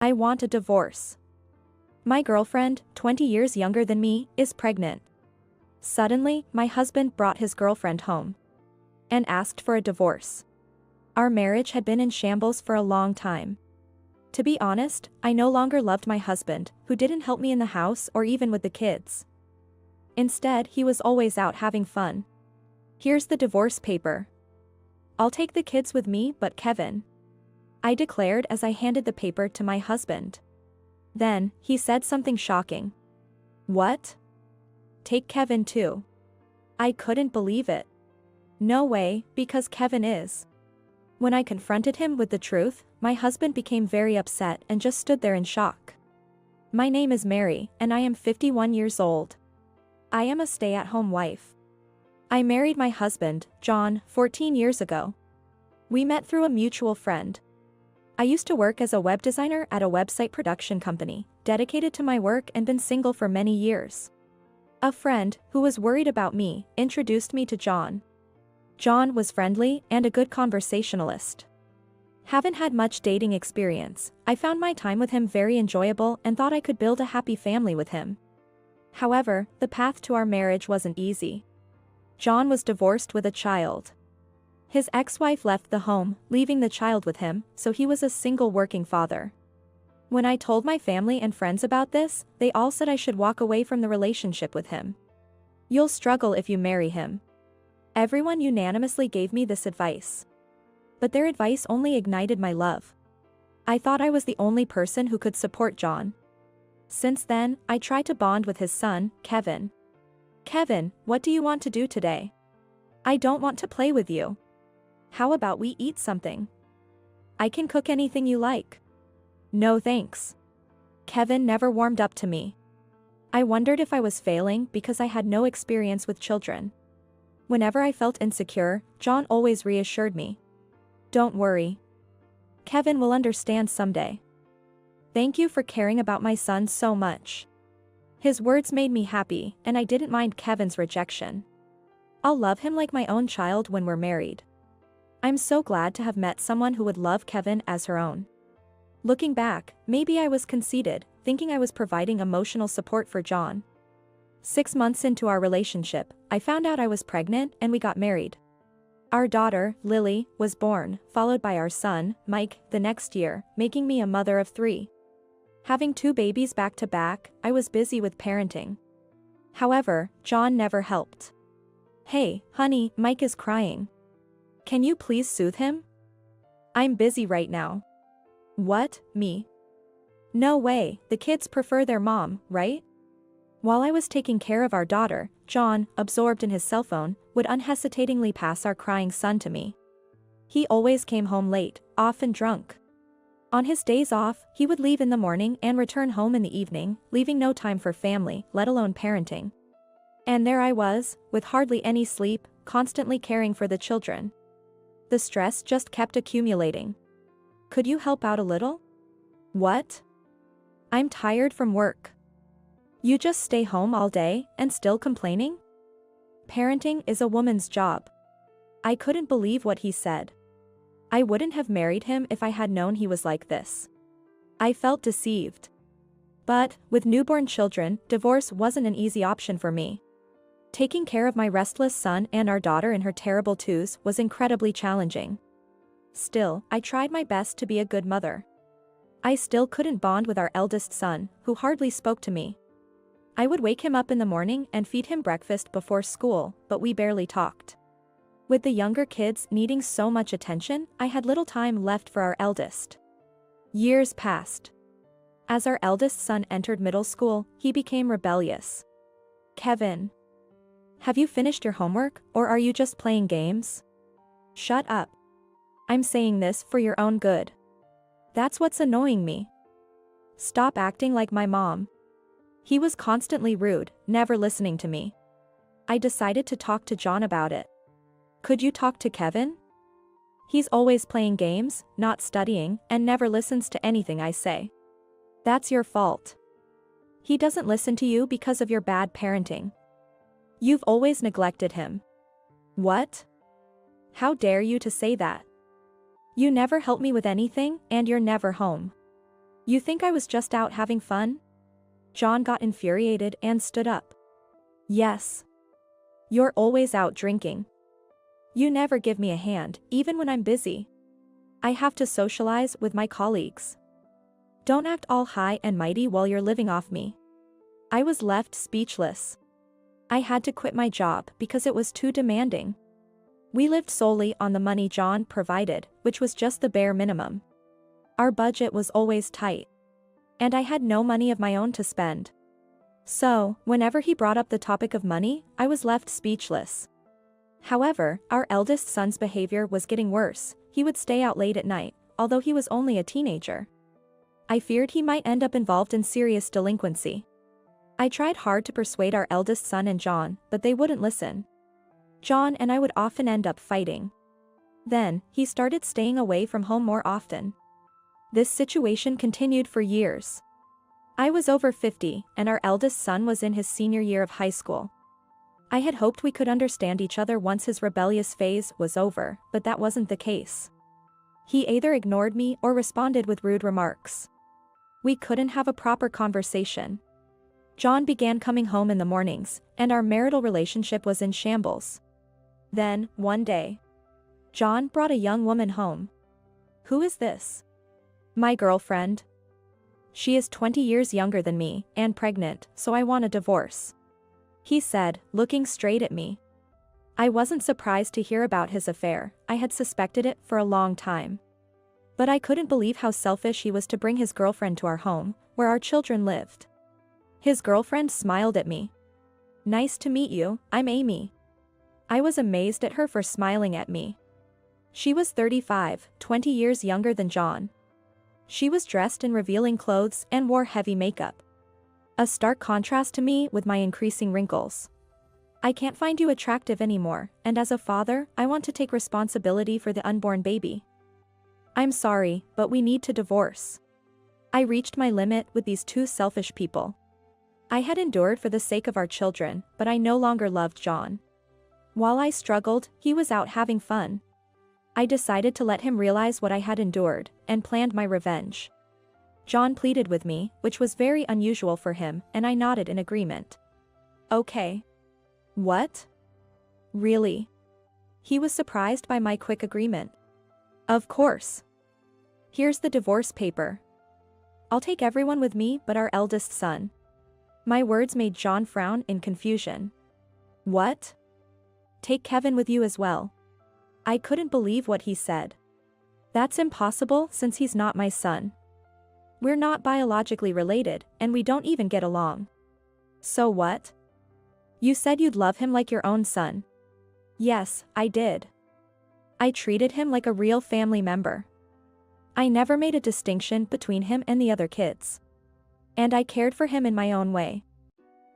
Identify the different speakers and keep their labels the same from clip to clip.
Speaker 1: I want a divorce. My girlfriend, 20 years younger than me, is pregnant. Suddenly, my husband brought his girlfriend home and asked for a divorce. Our marriage had been in shambles for a long time. To be honest, I no longer loved my husband, who didn't help me in the house or even with the kids. Instead, he was always out having fun. Here's the divorce paper. I'll take the kids with me, but Kevin, I declared as I handed the paper to my husband. Then, he said something shocking. What? Take Kevin too? I couldn't believe it. No way, because Kevin is. When I confronted him with the truth, my husband became very upset and just stood there in shock. My name is Mary, and I am 51 years old. I am a stay-at-home wife. I married my husband, John, 14 years ago. We met through a mutual friend. I used to work as a web designer at a website production company, dedicated to my work and been single for many years. A friend, who was worried about me, introduced me to John. John was friendly and a good conversationalist. Haven't had much dating experience, I found my time with him very enjoyable and thought I could build a happy family with him. However, the path to our marriage wasn't easy. John was divorced with a child. His ex-wife left the home, leaving the child with him, so he was a single working father. When I told my family and friends about this, they all said I should walk away from the relationship with him. You'll struggle if you marry him. Everyone unanimously gave me this advice. But their advice only ignited my love. I thought I was the only person who could support John. Since then, I try to bond with his son, Kevin. Kevin, what do you want to do today? I don't want to play with you. How about we eat something? I can cook anything you like. No thanks. Kevin never warmed up to me. I wondered if I was failing because I had no experience with children. Whenever I felt insecure, John always reassured me. Don't worry. Kevin will understand someday. Thank you for caring about my son so much. His words made me happy, and I didn't mind Kevin's rejection. I'll love him like my own child when we're married. I'm so glad to have met someone who would love Kevin as her own. Looking back, maybe I was conceited, thinking I was providing emotional support for John. 6 months into our relationship, I found out I was pregnant and we got married. Our daughter, Lily, was born, followed by our son, Mike, the next year, making me a mother of 3. Having 2 babies back to back, I was busy with parenting. However, John never helped. Hey, honey, Mike is crying. Can you please soothe him? I'm busy right now. What, me? No way, the kids prefer their mom, right? While I was taking care of our daughter, John, absorbed in his cell phone, would unhesitatingly pass our crying son to me. He always came home late, often drunk. On his days off, he would leave in the morning and return home in the evening, leaving no time for family, let alone parenting. And there I was, with hardly any sleep, constantly caring for the children. The stress just kept accumulating. Could you help out a little? What? I'm tired from work. You just stay home all day and still complaining? Parenting is a woman's job. I couldn't believe what he said. I wouldn't have married him if I had known he was like this. I felt deceived. But, with newborn children, divorce wasn't an easy option for me. Taking care of my restless son and our daughter in her terrible twos was incredibly challenging. Still, I tried my best to be a good mother. I still couldn't bond with our eldest son, who hardly spoke to me. I would wake him up in the morning and feed him breakfast before school, but we barely talked. With the younger kids needing so much attention, I had little time left for our eldest. Years passed. As our eldest son entered middle school, he became rebellious. Kevin. Have you finished your homework, or are you just playing games? Shut up. I'm saying this for your own good. That's what's annoying me. Stop acting like my mom. He was constantly rude, never listening to me. I decided to talk to John about it. Could you talk to Kevin? He's always playing games, not studying, and never listens to anything I say. That's your fault. He doesn't listen to you because of your bad parenting. You've always neglected him. What? How dare you to say that? You never help me with anything, and you're never home. You think I was just out having fun? John got infuriated and stood up. Yes. You're always out drinking. You never give me a hand, even when I'm busy. I have to socialize with my colleagues. Don't act all high and mighty while you're living off me. I was left speechless. I had to quit my job because it was too demanding. We lived solely on the money John provided, which was just the bare minimum. Our budget was always tight. And I had no money of my own to spend. So, whenever he brought up the topic of money, I was left speechless. However, our eldest son's behavior was getting worse. He would stay out late at night, although he was only a teenager. I feared he might end up involved in serious delinquency. I tried hard to persuade our eldest son and John, but they wouldn't listen. John and I would often end up fighting. Then, he started staying away from home more often. This situation continued for years. I was over 50, and our eldest son was in his senior year of high school. I had hoped we could understand each other once his rebellious phase was over, but that wasn't the case. He either ignored me or responded with rude remarks. We couldn't have a proper conversation. John began coming home in the mornings, and our marital relationship was in shambles. Then, one day, John brought a young woman home. Who is this? My girlfriend. She is 20 years younger than me, and pregnant, so I want a divorce. He said, looking straight at me. I wasn't surprised to hear about his affair. I had suspected it for a long time. But I couldn't believe how selfish he was to bring his girlfriend to our home, where our children lived. His girlfriend smiled at me. Nice to meet you, I'm Amy. I was amazed at her for smiling at me. She was 35, 20 years younger than John. She was dressed in revealing clothes and wore heavy makeup. A stark contrast to me with my increasing wrinkles. I can't find you attractive anymore, and as a father, I want to take responsibility for the unborn baby. I'm sorry, but we need to divorce. I reached my limit with these two selfish people. I had endured for the sake of our children, but I no longer loved John. While I struggled, he was out having fun. I decided to let him realize what I had endured, and planned my revenge. John pleaded with me, which was very unusual for him, and I nodded in agreement. Okay. What? Really? He was surprised by my quick agreement. Of course. Here's the divorce paper. I'll take everyone with me but our eldest son. My words made John frown in confusion. What? Take Kevin with you as well. I couldn't believe what he said. That's impossible since he's not my son. We're not biologically related, and we don't even get along. So what? You said you'd love him like your own son. Yes, I did. I treated him like a real family member. I never made a distinction between him and the other kids. And I cared for him in my own way.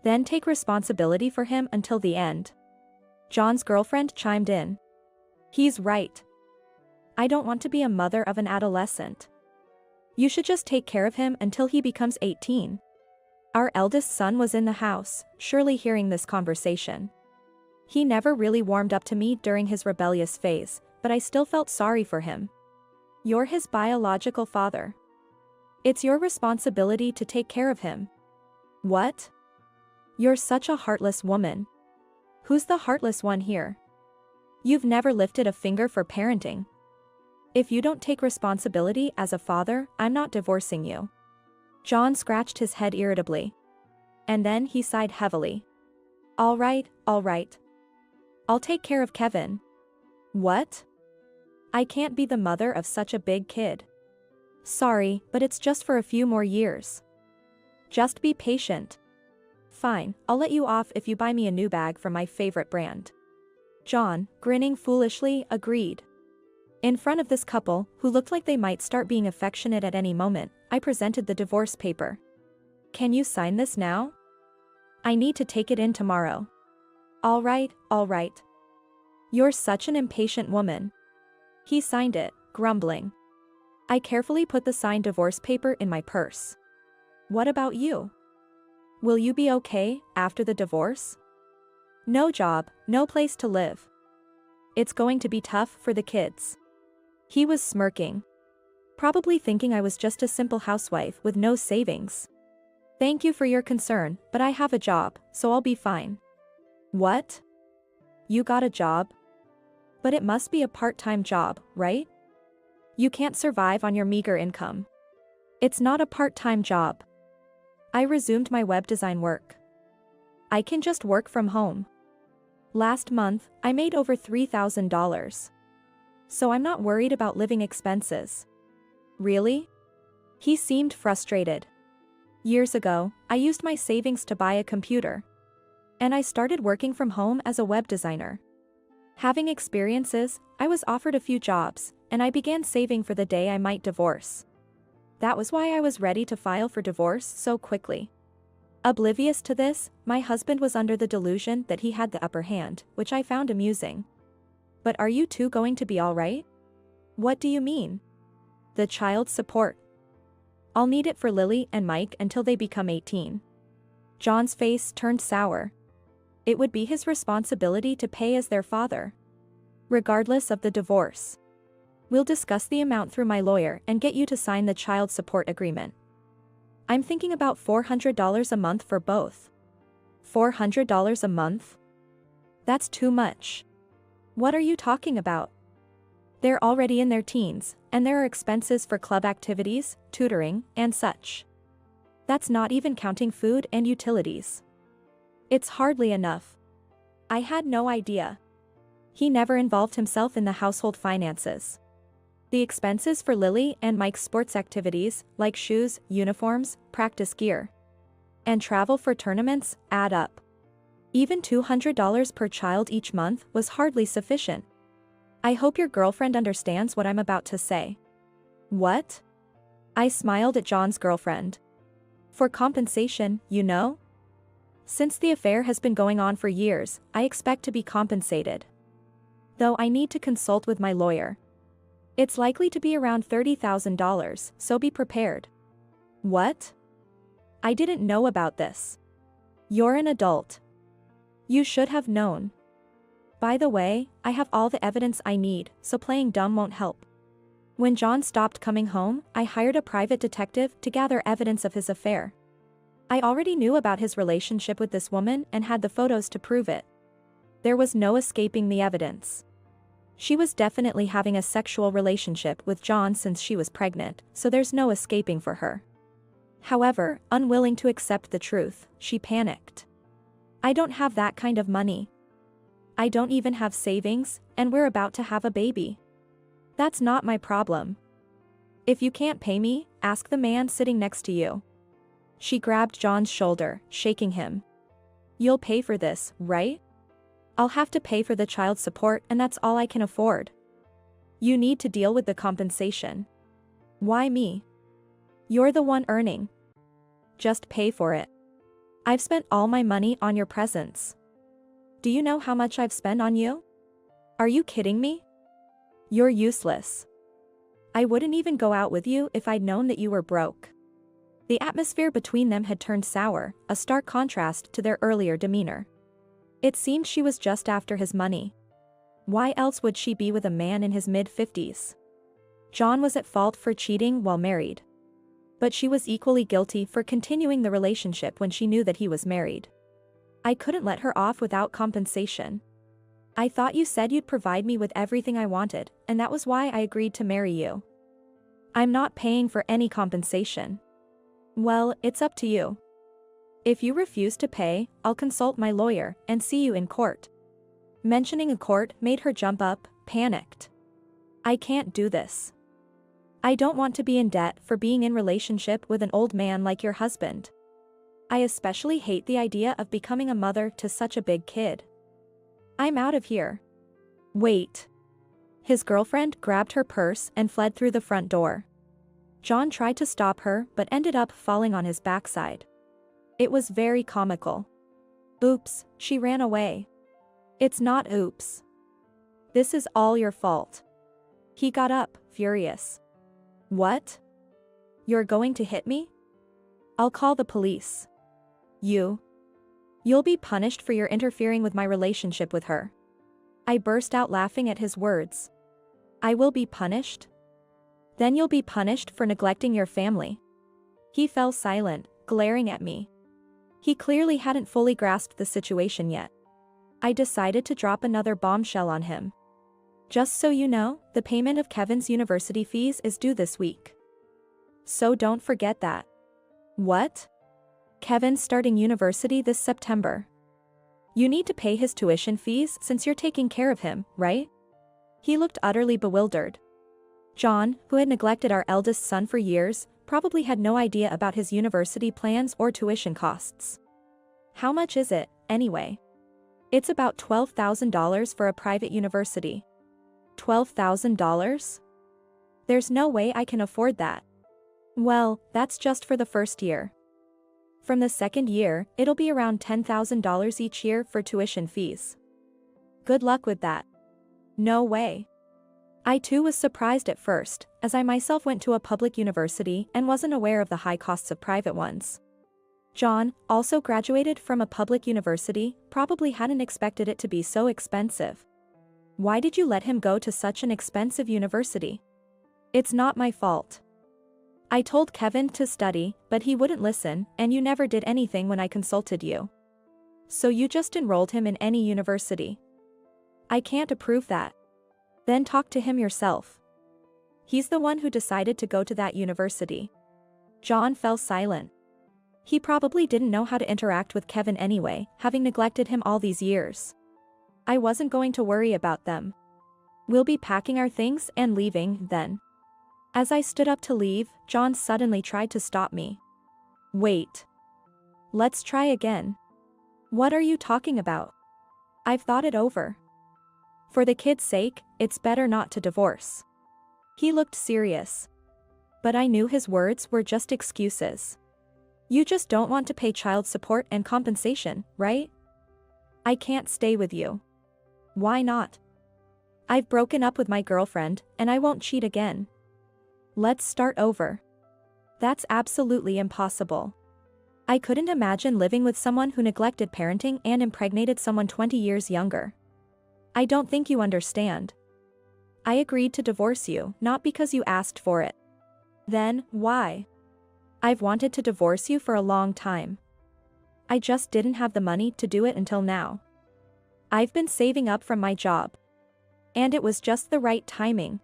Speaker 1: Then take responsibility for him until the end. John's girlfriend chimed in. He's right. I don't want to be a mother of an adolescent. You should just take care of him until he becomes 18. Our eldest son was in the house, surely hearing this conversation. He never really warmed up to me during his rebellious phase, but I still felt sorry for him. You're his biological father. It's your responsibility to take care of him. What? You're such a heartless woman. Who's the heartless one here? You've never lifted a finger for parenting. If you don't take responsibility as a father, I'm not divorcing you. John scratched his head irritably. And then he sighed heavily. All right. I'll take care of Kevin. What? I can't be the mother of such a big kid. Sorry, but it's just for a few more years. Just be patient. Fine, I'll let you off if you buy me a new bag from my favorite brand. John, grinning foolishly, agreed. In front of this couple, who looked like they might start being affectionate at any moment, I presented the divorce paper. Can you sign this now? I need to take it in tomorrow. All right. You're such an impatient woman. He signed it, grumbling. I carefully put the signed divorce paper in my purse. What about you? Will you be okay after the divorce? No job, no place to live. It's going to be tough for the kids. He was smirking. Probably thinking I was just a simple housewife with no savings. Thank you for your concern, but I have a job, so I'll be fine. What? You got a job? But it must be a part-time job, right? You can't survive on your meager income. It's not a part-time job. I resumed my web design work. I can just work from home. Last month, I made over $3,000. So I'm not worried about living expenses. Really? He seemed frustrated. Years ago, I used my savings to buy a computer. And I started working from home as a web designer. Having experiences, I was offered a few jobs, and I began saving for the day I might divorce. That was why I was ready to file for divorce so quickly. Oblivious to this, my husband was under the delusion that he had the upper hand, which I found amusing. But are you two going to be all right? What do you mean? The child support. I'll need it for Lily and Mike until they become 18. John's face turned sour. It would be his responsibility to pay as their father, regardless of the divorce. We'll discuss the amount through my lawyer and get you to sign the child support agreement. I'm thinking about $400 a month for both. $400 a month? That's too much. What are you talking about? They're already in their teens, and there are expenses for club activities, tutoring, and such. That's not even counting food and utilities. It's hardly enough. I had no idea. He never involved himself in the household finances. The expenses for Lily and Mike's sports activities, like shoes, uniforms, practice gear, and travel for tournaments, add up. Even $200 per child each month was hardly sufficient. I hope your girlfriend understands what I'm about to say. What? I smiled at John's girlfriend. For compensation, you know? Since the affair has been going on for years, I expect to be compensated. Though I need to consult with my lawyer. It's likely to be around $30,000, so be prepared. What? I didn't know about this. You're an adult. You should have known. By the way, I have all the evidence I need, so playing dumb won't help. When John stopped coming home, I hired a private detective to gather evidence of his affair. I already knew about his relationship with this woman and had the photos to prove it. There was no escaping the evidence. She was definitely having a sexual relationship with John since she was pregnant, so there's no escaping for her. However, unwilling to accept the truth, she panicked. I don't have that kind of money. I don't even have savings, and we're about to have a baby. That's not my problem. If you can't pay me, ask the man sitting next to you. She grabbed John's shoulder, shaking him. You'll pay for this, right? I'll have to pay for the child support and that's all I can afford. You need to deal with the compensation. Why me? You're the one earning. Just pay for it. I've spent all my money on your presents. Do you know how much I've spent on you? Are you kidding me? You're useless. I wouldn't even go out with you if I'd known that you were broke. The atmosphere between them had turned sour, a stark contrast to their earlier demeanor. It seemed she was just after his money. Why else would she be with a man in his mid-50s? John was at fault for cheating while married. But she was equally guilty for continuing the relationship when she knew that he was married. I couldn't let her off without compensation. I thought you said you'd provide me with everything I wanted, and that was why I agreed to marry you. I'm not paying for any compensation. Well, it's up to you. If you refuse to pay, I'll consult my lawyer and see you in court. Mentioning a court made her jump up, panicked. I can't do this. I don't want to be in debt for being in relationship with an old man like your husband. I especially hate the idea of becoming a mother to such a big kid. I'm out of here. Wait. His girlfriend grabbed her purse and fled through the front door. John tried to stop her but ended up falling on his backside. It was very comical. Oops, she ran away. It's not oops. This is all your fault. He got up, furious. What? You're going to hit me? I'll call the police. You'll be punished for your interfering with my relationship with her. I burst out laughing at his words. I will be punished? Then you'll be punished for neglecting your family." He fell silent, glaring at me. He clearly hadn't fully grasped the situation yet. I decided to drop another bombshell on him. "Just so you know, the payment of Kevin's university fees is due this week. So don't forget that." "What?" "Kevin's starting university this September. You need to pay his tuition fees since you're taking care of him, right?" He looked utterly bewildered. John, who had neglected our eldest son for years, probably had no idea about his university plans or tuition costs. "How much is it, anyway?" "It's about $12,000 for a private university." $12,000? "There's no way I can afford that." "Well, that's just for the first year. From the second year, it'll be around $10,000 each year for tuition fees." "Good luck with that." "No way." I too was surprised at first, as I myself went to a public university and wasn't aware of the high costs of private ones. John, also graduated from a public university, probably hadn't expected it to be so expensive. "Why did you let him go to such an expensive university?" "It's not my fault. I told Kevin to study, but he wouldn't listen, and you never did anything when I consulted you. So you just enrolled him in any university." "I can't approve that." "Then talk to him yourself. He's the one who decided to go to that university." John fell silent. He probably didn't know how to interact with Kevin anyway, having neglected him all these years. I wasn't going to worry about them. "We'll be packing our things and leaving, then." As I stood up to leave, John suddenly tried to stop me. "Wait. Let's try again." "What are you talking about?" "I've thought it over. For the kid's sake, it's better not to divorce." He looked serious. But I knew his words were just excuses. "You just don't want to pay child support and compensation, right?" "I can't stay with you." "Why not?" "I've broken up with my girlfriend, and I won't cheat again." "Let's start over." "That's absolutely impossible. I couldn't imagine living with someone who neglected parenting and impregnated someone 20 years younger. I don't think you understand. I agreed to divorce you, not because you asked for it." "Then, why?" "I've wanted to divorce you for a long time. I just didn't have the money to do it until now. I've been saving up from my job. And it was just the right timing."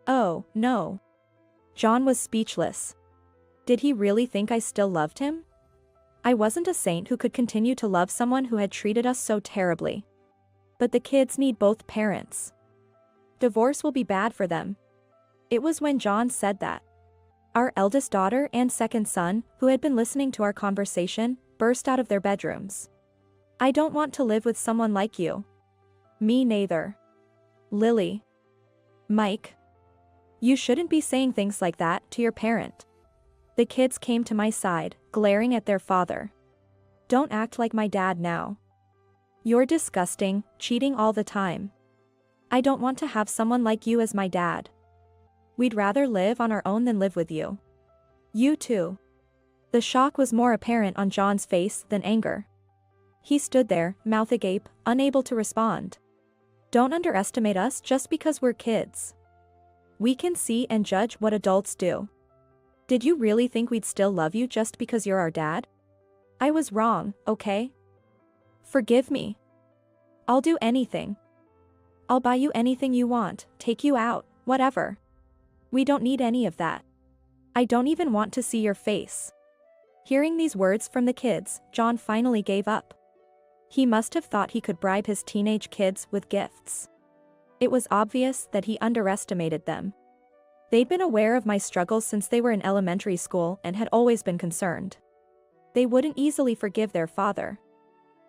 Speaker 1: "Oh, no." John was speechless. Did he really think I still loved him? I wasn't a saint who could continue to love someone who had treated us so terribly. But the kids need both parents. Divorce will be bad for them. It was when John said that. Our eldest daughter and second son, who had been listening to our conversation, burst out of their bedrooms. "I don't want to live with someone like you." "Me neither." "Lily." "Mike. You shouldn't be saying things like that to your parent." The kids came to my side, glaring at their father. "Don't act like my dad now. You're disgusting, cheating all the time. I don't want to have someone like you as my dad. We'd rather live on our own than live with you." "You too." The shock was more apparent on John's face than anger. He stood there, mouth agape, unable to respond. "Don't underestimate us just because we're kids. We can see and judge what adults do. Did you really think we'd still love you just because you're our dad? I was wrong, okay? Forgive me. I'll do anything. I'll buy you anything you want, take you out, whatever. We don't need any of that. I don't even want to see your face." Hearing these words from the kids, John finally gave up. He must have thought he could bribe his teenage kids with gifts. It was obvious that he underestimated them. They'd been aware of my struggles since they were in elementary school and had always been concerned. They wouldn't easily forgive their father.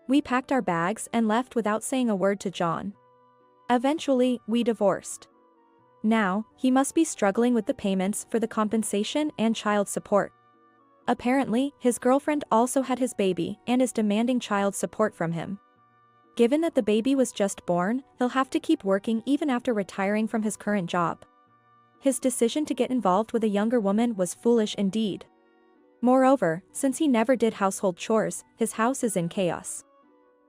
Speaker 1: We packed our bags and left without saying a word to John. Eventually, we divorced. Now, he must be struggling with the payments for the compensation and child support. Apparently, his girlfriend also had his baby and is demanding child support from him. Given that the baby was just born, he'll have to keep working even after retiring from his current job. His decision to get involved with a younger woman was foolish indeed. Moreover, since he never did household chores, his house is in chaos.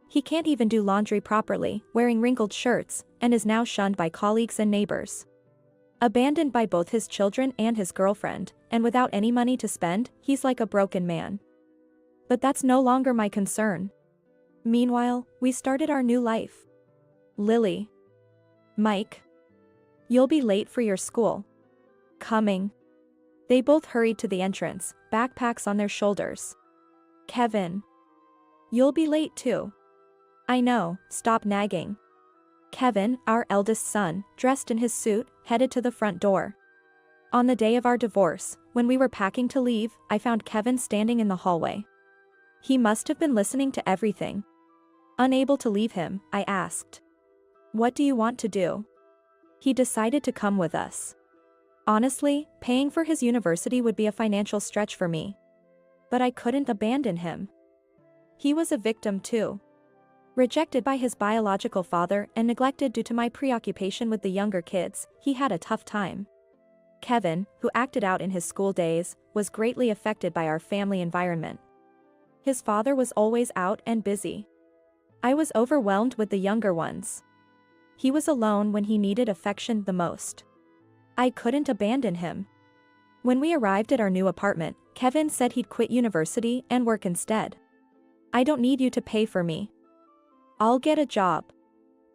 Speaker 1: He can't even do laundry properly, wearing wrinkled shirts, and is now shunned by colleagues and neighbors. Abandoned by both his children and his girlfriend, and without any money to spend, he's like a broken man. But that's no longer my concern. Meanwhile, we started our new life. Lily. Mike. You'll be late for your school. Coming. They both hurried to the entrance, backpacks on their shoulders. Kevin. You'll be late too. I know, stop nagging. Kevin, our eldest son, dressed in his suit, headed to the front door. On the day of our divorce, when we were packing to leave, I found Kevin standing in the hallway. He must have been listening to everything. Unable to leave him, I asked, "What do you want to do?" He decided to come with us. Honestly, paying for his university would be a financial stretch for me. But I couldn't abandon him. He was a victim too. Rejected by his biological father and neglected due to my preoccupation with the younger kids, he had a tough time. Kevin, who acted out in his school days, was greatly affected by our family environment. His father was always out and busy. I was overwhelmed with the younger ones. He was alone when he needed affection the most. I couldn't abandon him. When we arrived at our new apartment, Kevin said he'd quit university and work instead. "I don't need you to pay for me. I'll get a job."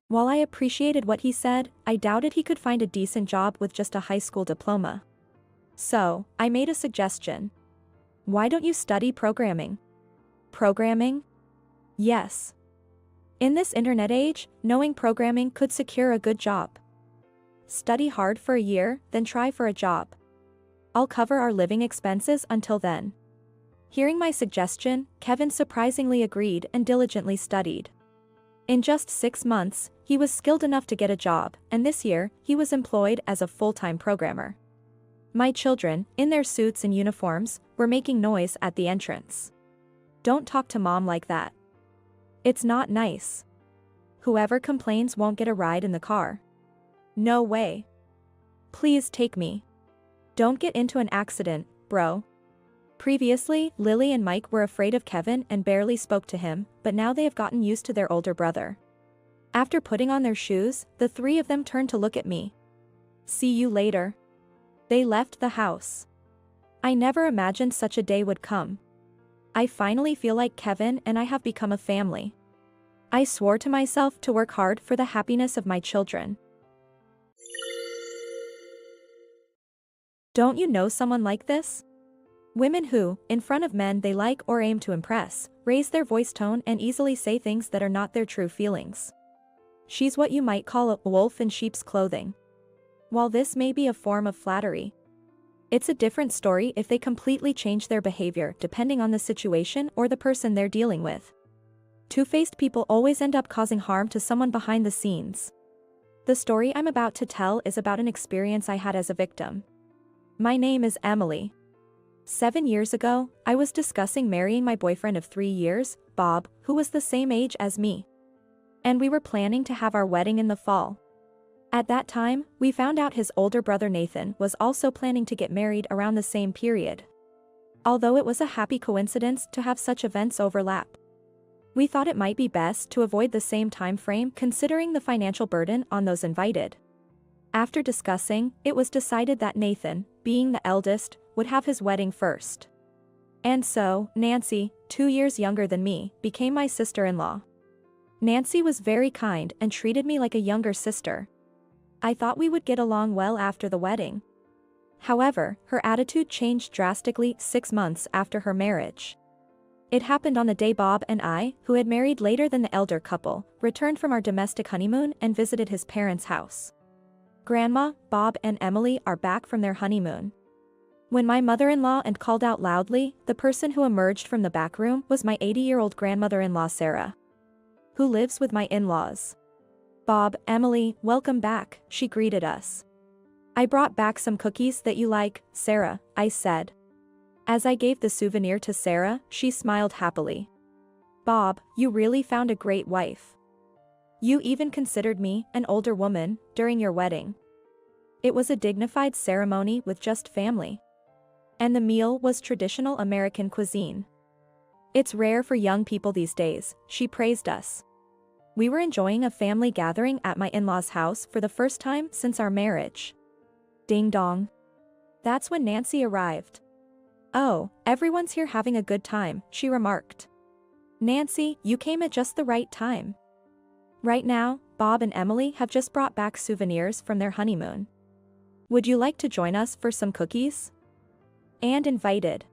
Speaker 1: While I appreciated what he said, I doubted he could find a decent job with just a high school diploma. So, I made a suggestion. "Why don't you study programming?" Programming? Yes. In this internet age, knowing programming could secure a good job. Study hard for a year, then try for a job. I'll cover our living expenses until then. Hearing my suggestion, Kevin surprisingly agreed and diligently studied. In just 6 months, he was skilled enough to get a job, and this year, he was employed as a full-time programmer. My children, in their suits and uniforms, were making noise at the entrance. "Don't talk to Mom like that. It's not nice. Whoever complains won't get a ride in the car." "No way. Please take me. Don't get into an accident, bro." Previously, Lily and Mike were afraid of Kevin and barely spoke to him, but now they have gotten used to their older brother. After putting on their shoes, the three of them turned to look at me. "See you later." They left the house. I never imagined such a day would come. I finally feel like Kevin and I have become a family. I swore to myself to work hard for the happiness of my children. Don't you know someone like this? Women who, in front of men they like or aim to impress, raise their voice tone and easily say things that are not their true feelings. She's what you might call a wolf in sheep's clothing. While this may be a form of flattery, it's a different story if they completely change their behavior depending on the situation or the person they're dealing with. Two-faced people always end up causing harm to someone behind the scenes. The story I'm about to tell is about an experience I had as a victim. My name is Emily. 7 years ago, I was discussing marrying my boyfriend of 3 years, Bob, who was the same age as me. And we were planning to have our wedding in the fall. At that time, we found out his older brother Nathan was also planning to get married around the same period. Although it was a happy coincidence to have such events overlap, we thought it might be best to avoid the same time frame considering the financial burden on those invited. After discussing, it was decided that Nathan, being the eldest, would have his wedding first. And so, Nancy, 2 years younger than me, became my sister-in-law. Nancy was very kind and treated me like a younger sister. I thought we would get along well after the wedding. However, her attitude changed drastically 6 months after her marriage. It happened on the day Bob and I, who had married later than the elder couple, returned from our domestic honeymoon and visited his parents' house. Grandma, Bob and Emily are back from their honeymoon. When my mother-in-law and called out loudly, the person who emerged from the back room was my 80-year-old grandmother-in-law Sarah, who lives with my in-laws. "Bob, Emily, welcome back," she greeted us. "I brought back some cookies that you like, Sarah," I said. As I gave the souvenir to Sarah, she smiled happily. "Bob, you really found a great wife. You even considered me, an older woman, during your wedding." It was a dignified ceremony with just family. And the meal was traditional American cuisine. "It's rare for young people these days," she praised us. We were enjoying a family gathering at my in-laws' house for the first time since our marriage. Ding dong. That's when Nancy arrived. "Oh, everyone's here having a good time," she remarked. "Nancy, you came at just the right time. Right now, Bob and Emily have just brought back souvenirs from their honeymoon. Would you like to join us for some cookies?" Anne invited.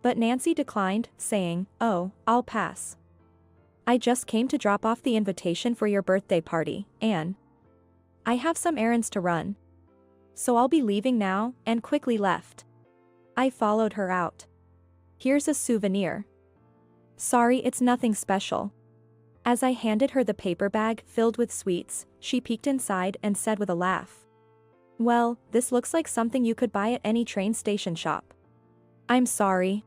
Speaker 1: But Nancy declined, saying, "Oh, I'll pass. I just came to drop off the invitation for your birthday party, Anne. I have some errands to run. So I'll be leaving now," and quickly left. I followed her out. "Here's a souvenir." "Sorry, it's nothing special." As I handed her the paper bag filled with sweets, she peeked inside and said with a laugh, "Well, this looks like something you could buy at any train station shop." "I'm sorry."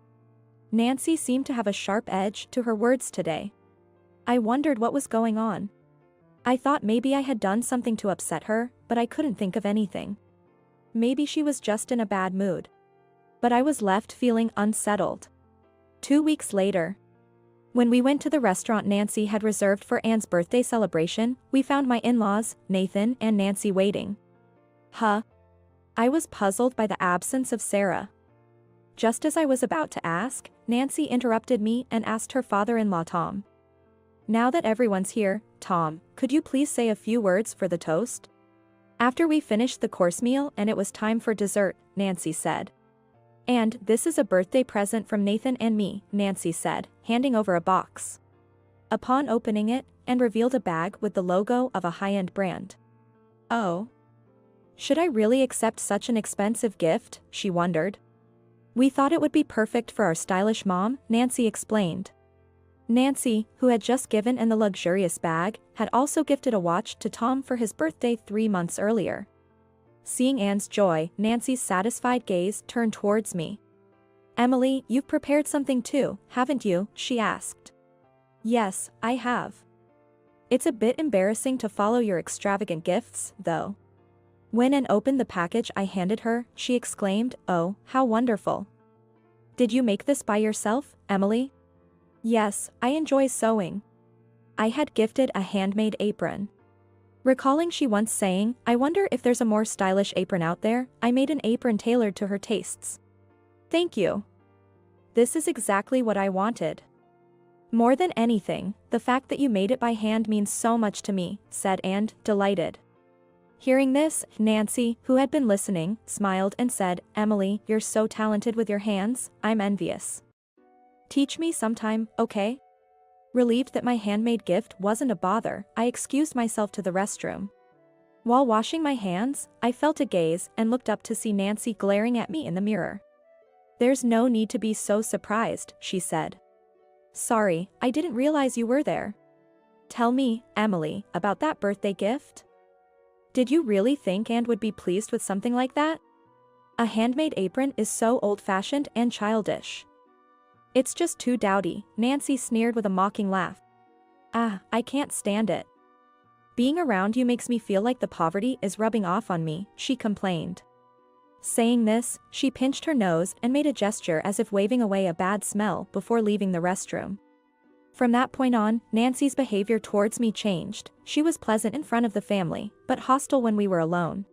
Speaker 1: Nancy seemed to have a sharp edge to her words today. I wondered what was going on. I thought maybe I had done something to upset her, but I couldn't think of anything. Maybe she was just in a bad mood. But I was left feeling unsettled. 2 weeks later, when we went to the restaurant Nancy had reserved for Anne's birthday celebration, we found my in-laws, Nathan and Nancy, waiting. Huh? I was puzzled by the absence of Sarah. Just as I was about to ask, Nancy interrupted me and asked her father-in-law Tom. "Now that everyone's here, Tom, could you please say a few words for the toast?" After we finished the course meal and it was time for dessert, Nancy said. "And this is a birthday present from Nathan and me," Nancy said, handing over a box. Upon opening it, Anne revealed a bag with the logo of a high-end brand. "Oh. Should I really accept such an expensive gift?" she wondered. "We thought it would be perfect for our stylish mom," Nancy explained. Nancy, who had just given Anne the luxurious bag, had also gifted a watch to Tom for his birthday 3 months earlier. Seeing Anne's joy, Nancy's satisfied gaze turned towards me. "Emily, you've prepared something too, haven't you?" she asked. "Yes, I have. It's a bit embarrassing to follow your extravagant gifts, though." When Anne opened the package I handed her, she exclaimed, "Oh, how wonderful. Did you make this by yourself, Emily?" "Yes, I enjoy sewing. I had gifted a handmade apron." Recalling she once saying, "I wonder if there's a more stylish apron out there," I made an apron tailored to her tastes. "Thank you. This is exactly what I wanted. More than anything, the fact that you made it by hand means so much to me," said Anne, delighted. Hearing this, Nancy, who had been listening, smiled and said, "Emily, you're so talented with your hands, I'm envious. Teach me sometime, okay?" Relieved that my handmade gift wasn't a bother, I excused myself to the restroom. While washing my hands, I felt a gaze and looked up to see Nancy glaring at me in the mirror. "There's no need to be so surprised," she said. "Sorry, I didn't realize you were there. Tell me, Emily, about that birthday gift? Did you really think Anne would be pleased with something like that? A handmade apron is so old-fashioned and childish." "It's just too dowdy," Nancy sneered with a mocking laugh. "Ah, I can't stand it. Being around you makes me feel like the poverty is rubbing off on me," she complained. Saying this, she pinched her nose and made a gesture as if waving away a bad smell before leaving the restroom. From that point on, Nancy's behavior towards me changed. She was pleasant in front of the family, but hostile when we were alone.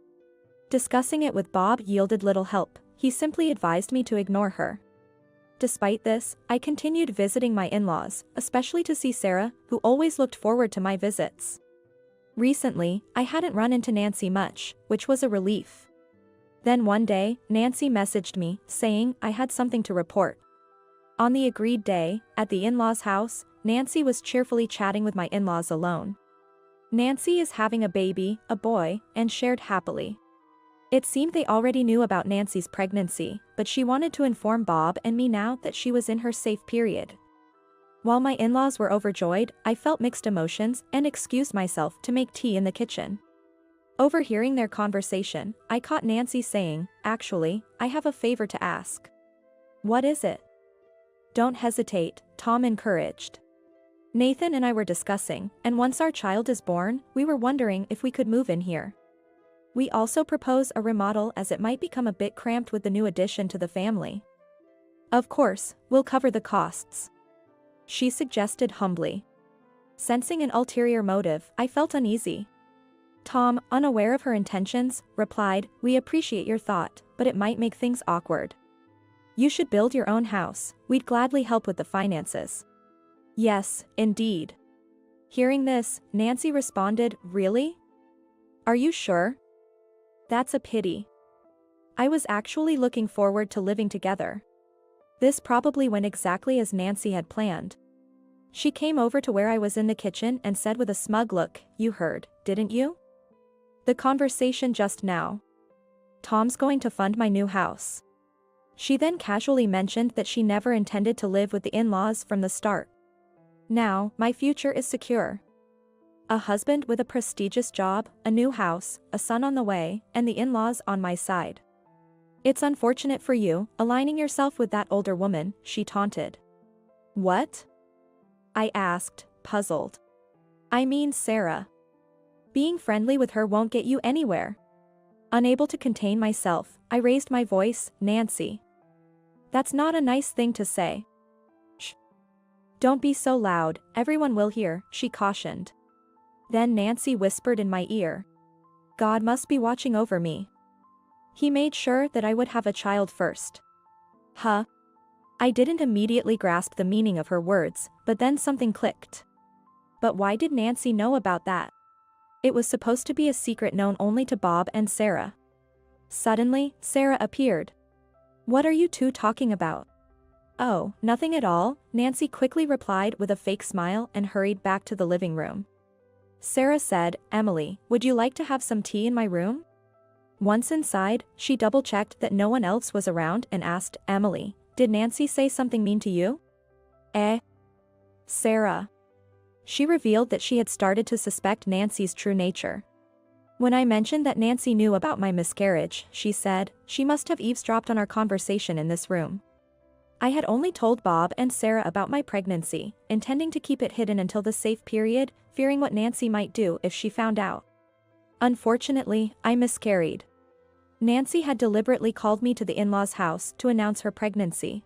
Speaker 1: Discussing it with Bob yielded little help. He simply advised me to ignore her. Despite this, I continued visiting my in-laws, especially to see Sarah, who always looked forward to my visits. Recently, I hadn't run into Nancy much, which was a relief. Then one day, Nancy messaged me, saying I had something to report. On the agreed day, at the in-laws' house, Nancy was cheerfully chatting with my in-laws alone. Nancy is having a baby, a boy, and shared happily. It seemed they already knew about Nancy's pregnancy, but she wanted to inform Bob and me now that she was in her safe period. While my in-laws were overjoyed, I felt mixed emotions and excused myself to make tea in the kitchen. Overhearing their conversation, I caught Nancy saying, "Actually, I have a favor to ask." "What is it?" "Don't hesitate," Tom encouraged. "Nathan and I were discussing, and once our child is born, we were wondering if we could move in here. We also propose a remodel as it might become a bit cramped with the new addition to the family. Of course, we'll cover the costs," she suggested humbly. Sensing an ulterior motive, I felt uneasy. Tom, unaware of her intentions, replied, "We appreciate your thought, but it might make things awkward. You should build your own house, we'd gladly help with the finances." "Yes, indeed." Hearing this, Nancy responded, "Really? Are you sure? That's a pity. I was actually looking forward to living together." This probably went exactly as Nancy had planned. She came over to where I was in the kitchen and said with a smug look, "You heard, didn't you? The conversation just now. Tom's going to fund my new house." She then casually mentioned that she never intended to live with the in-laws from the start. Now, my future is secure. A husband with a prestigious job, a new house, a son on the way, and the in-laws on my side. "It's unfortunate for you, aligning yourself with that older woman," she taunted. "What?" I asked, puzzled. "I mean Sarah. Being friendly with her won't get you anywhere." Unable to contain myself, I raised my voice, "Nancy. That's not a nice thing to say." "Shh. Don't be so loud, everyone will hear," she cautioned. Then Nancy whispered in my ear, "God must be watching over me. He made sure that I would have a child first." Huh? I didn't immediately grasp the meaning of her words, but then something clicked. But why did Nancy know about that? It was supposed to be a secret known only to Bob and Sarah. Suddenly, Sarah appeared. "What are you two talking about?" "Oh, nothing at all," Nancy quickly replied with a fake smile and hurried back to the living room. Sarah said, "Emily, would you like to have some tea in my room?" Once inside, she double-checked that no one else was around and asked, "Emily, did Nancy say something mean to you?" Sarah. She revealed that she had started to suspect Nancy's true nature. When I mentioned that Nancy knew about my miscarriage, she said, "She must have eavesdropped on our conversation in this room." I had only told Bob and Sarah about my pregnancy, intending to keep it hidden until the safe period, fearing what Nancy might do if she found out. Unfortunately, I miscarried. Nancy had deliberately called me to the in-laws' house to announce her pregnancy.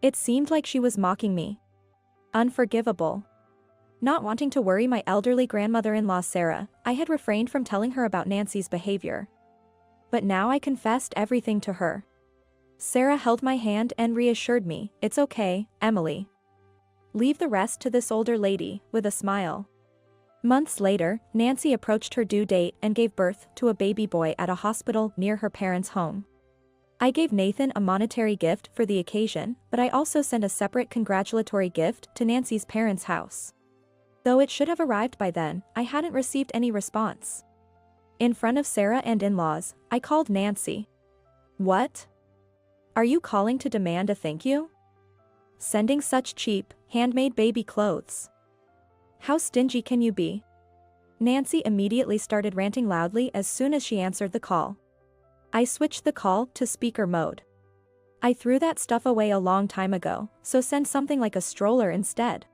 Speaker 1: It seemed like she was mocking me. Unforgivable. Not wanting to worry my elderly grandmother-in-law Sarah, I had refrained from telling her about Nancy's behavior. But now I confessed everything to her. Sarah held my hand and reassured me, "It's okay, Emily. Leave the rest to this older lady," with a smile. Months later, Nancy approached her due date and gave birth to a baby boy at a hospital near her parents' home. I gave Nathan a monetary gift for the occasion, but I also sent a separate congratulatory gift to Nancy's parents' house. Though it should have arrived by then, I hadn't received any response. In front of Sarah and in-laws, I called Nancy. "What? Are you calling to demand a thank you? Sending such cheap, handmade baby clothes? How stingy can you be?" Nancy immediately started ranting loudly as soon as she answered the call. I switched the call to speaker mode. "I threw that stuff away a long time ago, so send something like a stroller instead."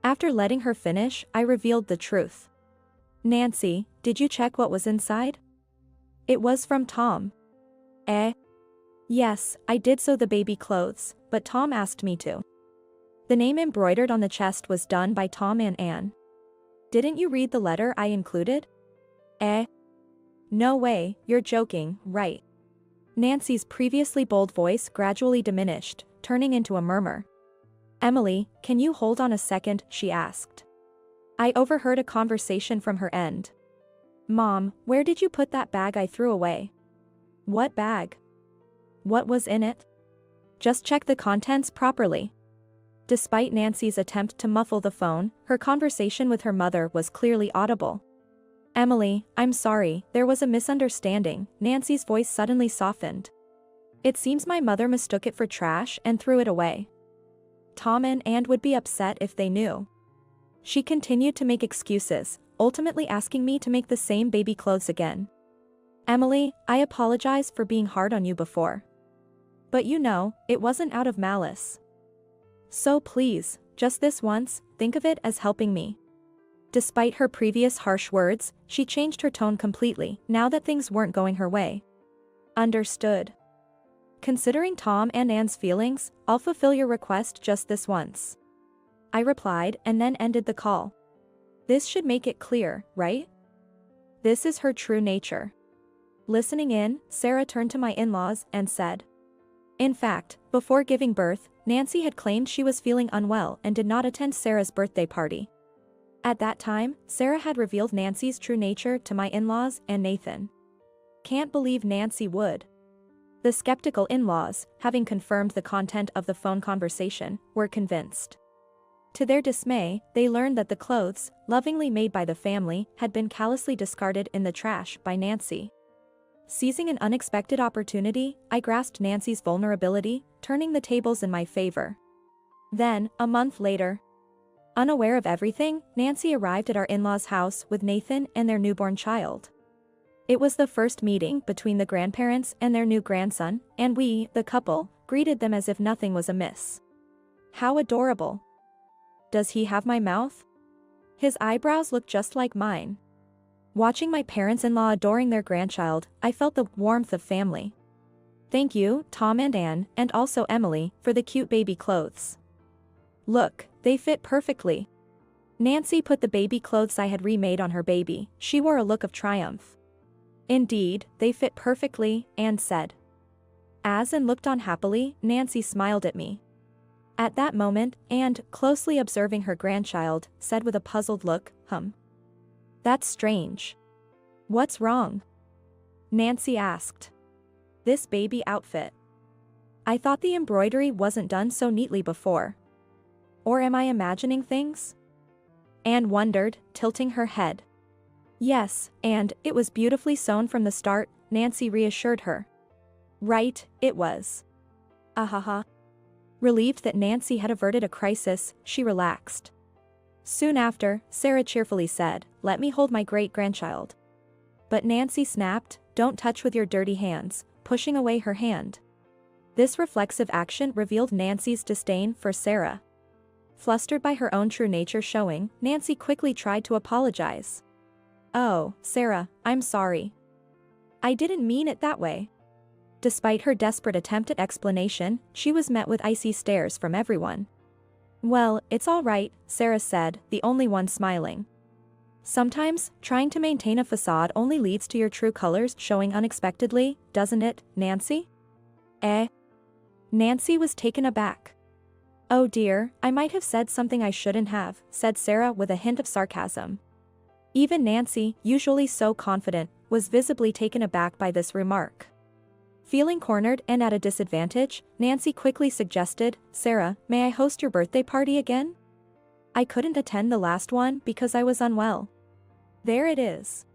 Speaker 1: After letting her finish, I revealed the truth. "Nancy, did you check what was inside? It was from Tom." "Yes, I did, so the baby clothes, but Tom asked me to." The name embroidered on the chest was done by Tom and Anne. "Didn't you read the letter I included?" "No way, you're joking, right?" Nancy's previously bold voice gradually diminished, turning into a murmur. "Emily, can you hold on a second?" she asked. I overheard a conversation from her end. "Mom, where did you put that bag I threw away?" "What bag? What was in it? Just check the contents properly." Despite Nancy's attempt to muffle the phone, her conversation with her mother was clearly audible. "Emily, I'm sorry, there was a misunderstanding." Nancy's voice suddenly softened. "It seems my mother mistook it for trash and threw it away. Tom and Anne would be upset if they knew." She continued to make excuses, ultimately asking me to make the same baby clothes again. "Emily, I apologize for being hard on you before. But you know, it wasn't out of malice. So please, just this once, think of it as helping me." Despite her previous harsh words, she changed her tone completely, now that things weren't going her way. "Understood. Considering Tom and Anne's feelings, I'll fulfill your request just this once," I replied and then ended the call. This should make it clear, right? This is her true nature. Listening in, Sarah turned to my in-laws and said. In fact, before giving birth, Nancy had claimed she was feeling unwell and did not attend Sarah's birthday party. At that time, Sarah had revealed Nancy's true nature to my in-laws and Nathan. Can't believe Nancy would. The skeptical in-laws, having confirmed the content of the phone conversation, were convinced. To their dismay, they learned that the clothes, lovingly made by the family, had been callously discarded in the trash by Nancy. Seizing an unexpected opportunity, I grasped Nancy's vulnerability, turning the tables in my favor. Then, a month later, unaware of everything, Nancy arrived at our in-laws' house with Nathan and their newborn child. It was the first meeting between the grandparents and their new grandson, and we, the couple, greeted them as if nothing was amiss. How adorable. Does he have my mouth? His eyebrows look just like mine. Watching my parents-in-law adoring their grandchild, I felt the warmth of family. Thank you, Tom and Anne, and also Emily, for the cute baby clothes. Look, they fit perfectly. Nancy put the baby clothes I had remade on her baby. She wore a look of triumph. Indeed, they fit perfectly, Anne said. As Anne looked on happily, Nancy smiled at me. At that moment, Anne, closely observing her grandchild, said with a puzzled look, That's strange. What's wrong? Nancy asked. This baby outfit. I thought the embroidery wasn't done so neatly before. Or am I imagining things? Anne wondered, tilting her head. Yes, and it was beautifully sewn from the start, Nancy reassured her. Right, it was. Ahaha. Relieved that Nancy had averted a crisis, she relaxed. Soon after, Sarah cheerfully said, Let me hold my great-grandchild. But Nancy snapped, Don't touch with your dirty hands, pushing away her hand. This reflexive action revealed Nancy's disdain for Sarah. Flustered by her own true nature showing, Nancy quickly tried to apologize. Oh, Sarah, I'm sorry. I didn't mean it that way. Despite her desperate attempt at explanation, she was met with icy stares from everyone. Well, it's all right, Sarah said, the only one smiling. Sometimes, trying to maintain a facade only leads to your true colors showing unexpectedly, doesn't it, Nancy? Nancy was taken aback. Oh dear, I might have said something I shouldn't have, said Sarah with a hint of sarcasm. Even Nancy, usually so confident, was visibly taken aback by this remark. Feeling cornered and at a disadvantage, Nancy quickly suggested, Sarah, may I host your birthday party again? I couldn't attend the last one because I was unwell. There it is.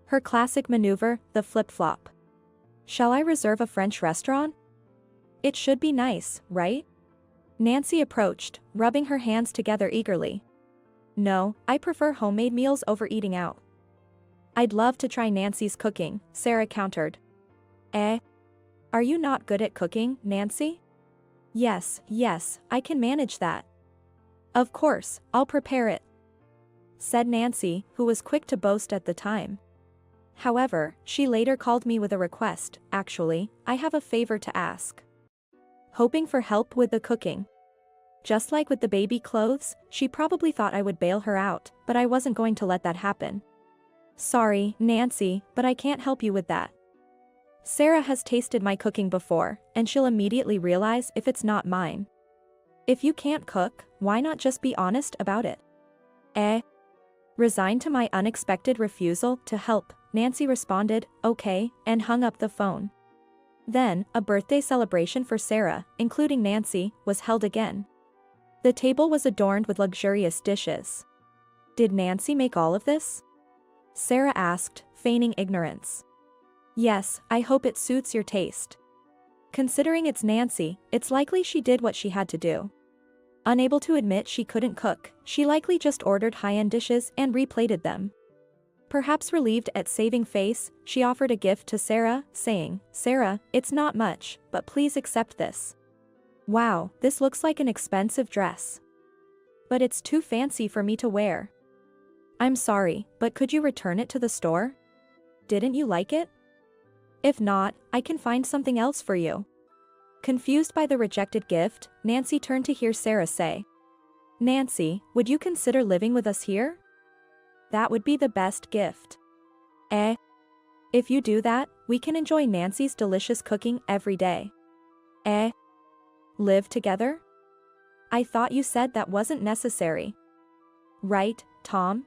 Speaker 1: Her classic maneuver, the flip-flop. Shall I reserve a French restaurant? It should be nice, right? Nancy approached, rubbing her hands together eagerly. No, I prefer homemade meals over eating out. I'd love to try Nancy's cooking, Sarah countered. Are you not good at cooking, Nancy? Yes, I can manage that. Of course, I'll prepare it, said Nancy, who was quick to boast at the time. However, she later called me with a request. Actually, I have a favor to ask. Hoping for help with the cooking. Just like with the baby clothes, she probably thought I would bail her out, but I wasn't going to let that happen. Sorry, Nancy, but I can't help you with that. Sarah has tasted my cooking before, and she'll immediately realize if it's not mine. If you can't cook, why not just be honest about it? Resigned to my unexpected refusal to help, Nancy responded, okay, and hung up the phone. Then, a birthday celebration for Sarah, including Nancy, was held again. The table was adorned with luxurious dishes. Did Nancy make all of this? Sarah asked, feigning ignorance. Yes, I hope it suits your taste. Considering it's Nancy, it's likely she did what she had to do. Unable to admit she couldn't cook, she likely just ordered high-end dishes and replated them. Perhaps relieved at saving face, she offered a gift to Sarah, saying, Sarah, it's not much, but please accept this. Wow, this looks like an expensive dress. But it's too fancy for me to wear. I'm sorry, but could you return it to the store? Didn't you like it? If not, I can find something else for you. Confused by the rejected gift, Nancy turned to hear Sarah say, Nancy, would you consider living with us here? That would be the best gift. Eh? If you do that, we can enjoy Nancy's delicious cooking every day. Eh? Live together? I thought you said that wasn't necessary. Right, Tom?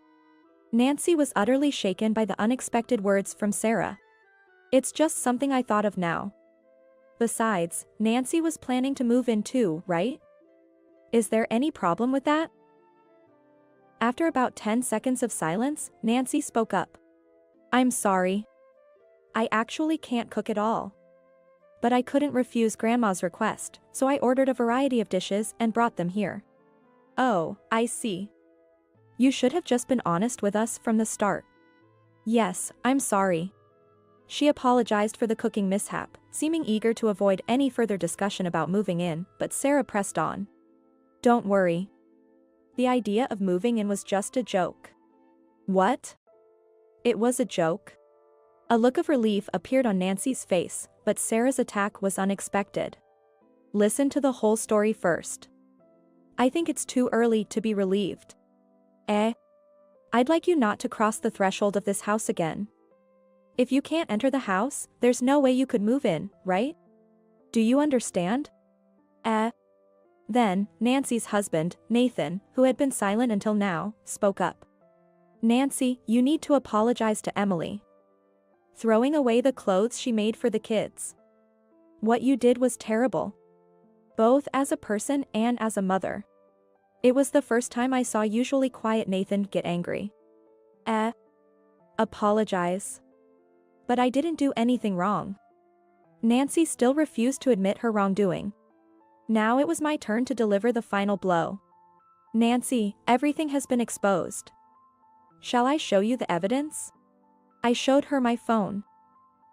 Speaker 1: Nancy was utterly shaken by the unexpected words from Sarah. It's just something I thought of now. Besides, Nancy was planning to move in too, right? Is there any problem with that? After about 10 seconds of silence, Nancy spoke up. I'm sorry. I actually can't cook at all. But I couldn't refuse Grandma's request, so I ordered a variety of dishes and brought them here. Oh, I see. You should have just been honest with us from the start. Yes, I'm sorry. She apologized for the cooking mishap, seeming eager to avoid any further discussion about moving in, but Sarah pressed on. Don't worry. The idea of moving in was just a joke. What? It was a joke? A look of relief appeared on Nancy's face, but Sarah's attack was unexpected. Listen to the whole story first. I think it's too early to be relieved. Eh? I'd like you not to cross the threshold of this house again. If you can't enter the house, there's no way you could move in, right? Do you understand? Eh? Then, Nancy's husband, Nathan, who had been silent until now, spoke up. Nancy, you need to apologize to Emily. Throwing away the clothes she made for the kids. What you did was terrible. Both as a person and as a mother. It was the first time I saw usually quiet Nathan get angry. Apologize. But I didn't do anything wrong. Nancy still refused to admit her wrongdoing. Now it was my turn to deliver the final blow. Nancy, everything has been exposed. Shall I show you the evidence? I showed her my phone.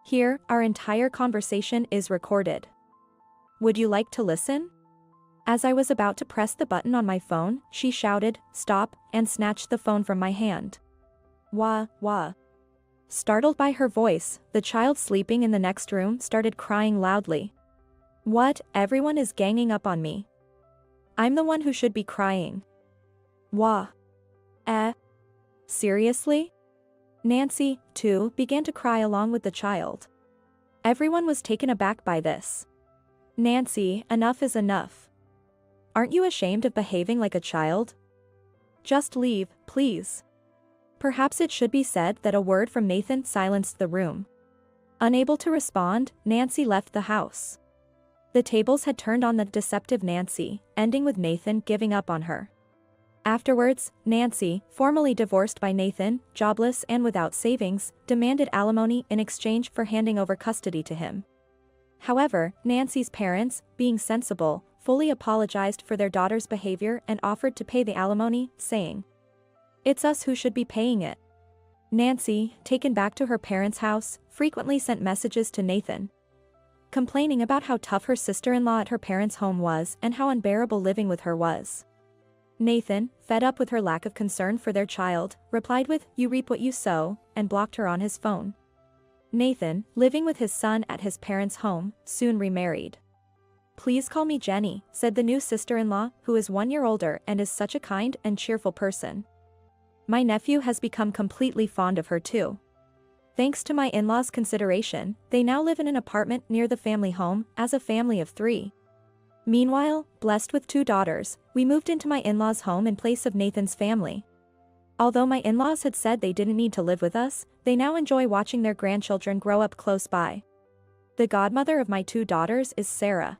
Speaker 1: Here, our entire conversation is recorded. Would you like to listen? As I was about to press the button on my phone, she shouted, "Stop," and snatched the phone from my hand. Wah, wah. Startled by her voice, the child sleeping in the next room started crying loudly. What? Everyone is ganging up on me. I'm the one who should be crying. Wah. Seriously? Nancy, too, began to cry along with the child. Everyone was taken aback by this. Nancy, enough is enough. Aren't you ashamed of behaving like a child? Just leave, please. Perhaps it should be said that a word from Nathan silenced the room. Unable to respond, Nancy left the house. The tables had turned on the deceptive Nancy, ending with Nathan giving up on her. Afterwards, Nancy, formally divorced by Nathan, jobless and without savings, demanded alimony in exchange for handing over custody to him. However, Nancy's parents, being sensible, fully apologized for their daughter's behavior and offered to pay the alimony, saying, "It's us who should be paying it." Nancy, taken back to her parents' house, frequently sent messages to Nathan, complaining about how tough her sister-in-law at her parents' home was and how unbearable living with her was. Nathan, fed up with her lack of concern for their child, replied with, "You reap what you sow," and blocked her on his phone. Nathan, living with his son at his parents' home, soon remarried. "Please call me Jenny," said the new sister-in-law, who is 1 year older and is such a kind and cheerful person. My nephew has become completely fond of her too. Thanks to my in-laws' consideration, they now live in an apartment near the family home, as a family of 3. Meanwhile, blessed with 2 daughters, we moved into my in-laws' home in place of Nathan's family. Although my in-laws had said they didn't need to live with us, they now enjoy watching their grandchildren grow up close by. The godmother of my 2 daughters is Sarah.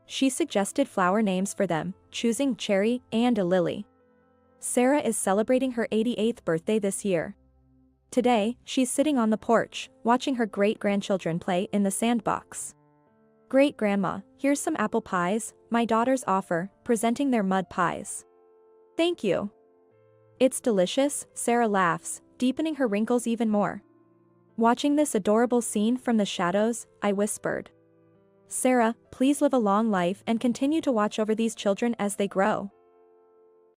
Speaker 1: She suggested flower names for them, choosing Cherry and a Lily. Sarah is celebrating her 88th birthday this year. Today, she's sitting on the porch, watching her great-grandchildren play in the sandbox. "Great-grandma, here's some apple pies," my daughters offer, presenting their mud pies. "Thank you." "It's delicious," Sarah laughs, deepening her wrinkles even more. Watching this adorable scene from the shadows, I whispered, "Sarah, please live a long life and continue to watch over these children as they grow."